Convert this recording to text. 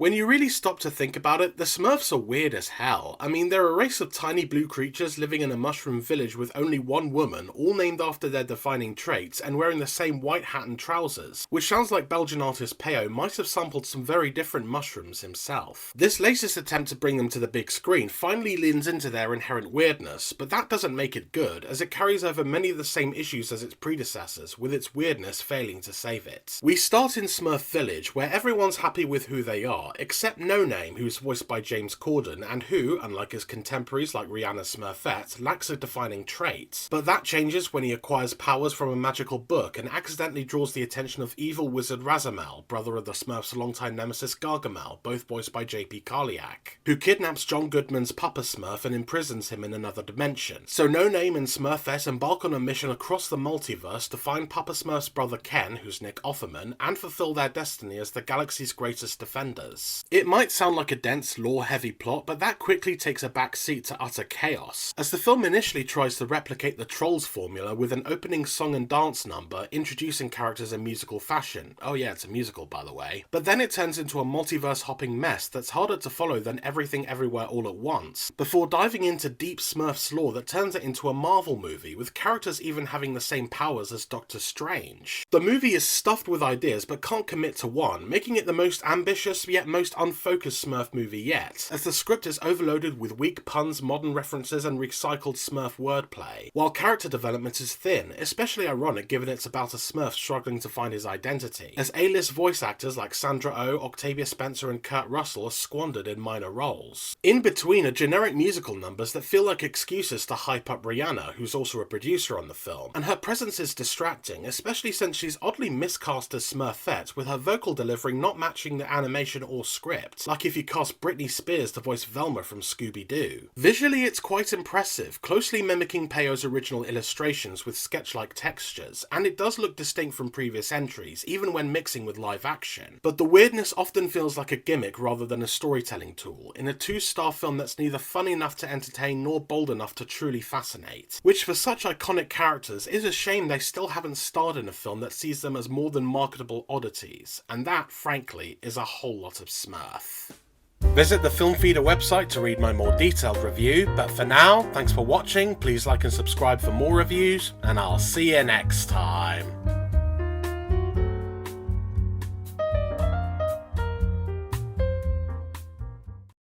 When you really stop to think about it, the Smurfs are weird as hell. I mean, they're a race of tiny blue creatures living in a mushroom village with only one woman, all named after their defining traits, and wearing the same white hat and trousers, which sounds like Belgian artist Peo might have sampled some very different mushrooms himself. This latest attempt to bring them to the big screen finally leans into their inherent weirdness, but that doesn't make it good, as it carries over many of the same issues as its predecessors, with its weirdness failing to save it. We start in Smurf Village, where everyone's happy with who they are, except No Name, who's voiced by James Corden, and who, unlike his contemporaries like Rihanna Smurfette, lacks a defining trait. But that changes when he acquires powers from a magical book and accidentally draws the attention of evil wizard Razamel, brother of the Smurfs' longtime nemesis Gargamel, both voiced by JP Carliak, who kidnaps John Goodman's Papa Smurf and imprisons him in another dimension. So No Name and Smurfette embark on a mission across the multiverse to find Papa Smurf's brother Ken, who's Nick Offerman, and fulfill their destiny as the galaxy's greatest defenders. It might sound like a dense, lore-heavy plot, but that quickly takes a back seat to utter chaos, as the film initially tries to replicate the Trolls formula with an opening song and dance number, introducing characters in musical fashion. Oh yeah, it's a musical by the way. But then it turns into a multiverse-hopping mess that's harder to follow than Everything Everywhere All at Once, before diving into deep Smurfs lore that turns it into a Marvel movie, with characters even having the same powers as Doctor Strange. The movie is stuffed with ideas but can't commit to one, making it the most ambitious yet most unfocused Smurf movie yet, as the script is overloaded with weak puns, modern references and recycled Smurf wordplay, while character development is thin, especially ironic given it's about a Smurf struggling to find his identity, as A-list voice actors like Sandra Oh, Octavia Spencer and Kurt Russell are squandered in minor roles. In between are generic musical numbers that feel like excuses to hype up Rihanna, who's also a producer on the film, and her presence is distracting, especially since she's oddly miscast as Smurfette, with her vocal delivery not matching the animation or script, like if you cast Britney Spears to voice Velma from Scooby-Doo. Visually it's quite impressive, closely mimicking Peyo's original illustrations with sketch-like textures, and it does look distinct from previous entries, even when mixing with live action. But the weirdness often feels like a gimmick rather than a storytelling tool, in a two-star film that's neither fun enough to entertain nor bold enough to truly fascinate, which for such iconic characters is a shame they still haven't starred in a film that sees them as more than marketable oddities, and that, frankly, is a whole lot of Smurf. Visit the Film Feeder website to read my more detailed review, but for now, thanks for watching, please like and subscribe for more reviews, and I'll see you next time.